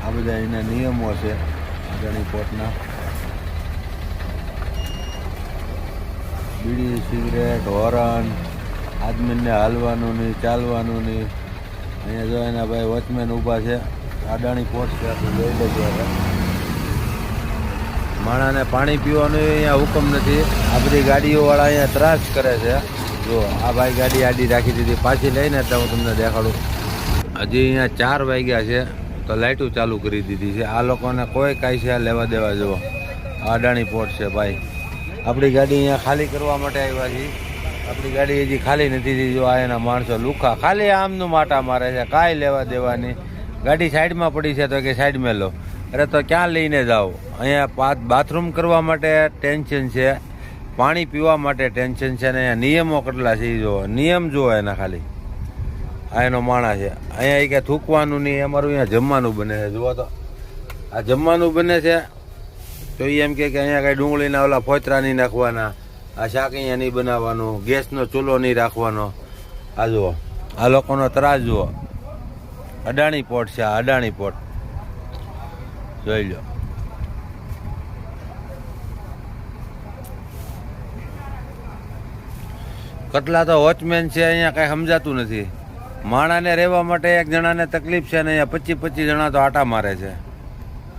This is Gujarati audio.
આ બધા એના નિયમો છે અદાણી પોર્ટના. બીડી, સિગરેટ, હોરન, આદમીને હાલવાનું નહીં, ચાલવાનું નહીં. અહીંયા જો એના ભાઈ વોચમેન ઊભા છે. અદાણી પોર્ટ છે, આપણે જોઈ લેજો. હવે માણાને પાણી પીવાનું અહીંયા હુકમ નથી. આ બધી ગાડીઓવાળા અહીંયા ત્રાસ કરે છે. જો આ ભાઈ ગાડી આડી રાખી દીધી, પાછી લઈને એટલે હું તમને દેખાડું. હજી અહીંયા 4 વાગ્યા છે તો લાઇટો ચાલુ કરી દીધી છે. આ લોકોને કોઈ કાંઈ છે લેવા દેવા. જુઓ આ અદાણી પોર્ટ છે ભાઈ. આપણી ગાડી અહીંયા ખાલી કરવા માટે આવ્યા છીએ. આપણી ગાડી હજી ખાલી નથી થઈ. જો આ એના માણસો લુખા ખાલી આમનું માટા મારે છે, કાંઈ લેવા દેવાની. ગાડી સાઈડમાં પડી છે તો કે સાઈડમાં લો. અરે તો ક્યાં લઈને જાઓ? અહીંયા બાથરૂમ કરવા માટે ટેન્શન છે, પાણી પીવા માટે ટેન્શન છે. ને અહીંયા નિયમો કેટલા છે એ જુઓ. નિયમ જુઓ એના ખાલી. આ એનો માણસ છે. અહીંયા એ કે થૂકવાનું નહીં. અમારું અહીંયા જમવાનું બને છે. જુઓ તો આ જમવાનું બને છે તો એ એમ કે અહીંયા કાંઈ ડુંગળીના ઓલા ફોતરા નહીં નાખવાના, આ શાક અહીંયા નહીં બનાવવાનું, ગેસનો ચૂલો નહીં રાખવાનો. આ જુઓ આ લોકોનો ત્રાસ જુઓ. અદાણી પોર્ટ છે આ અદાણી પોર્ટ, જોઈ લો. કેટલા તો વોચમેન છે અહીંયા કાંઈ સમજાતું નથી. માણાને રહેવા માટે એક જણાને તકલીફ છે ને અહીંયા 25 જણા તો આટા મારે છે.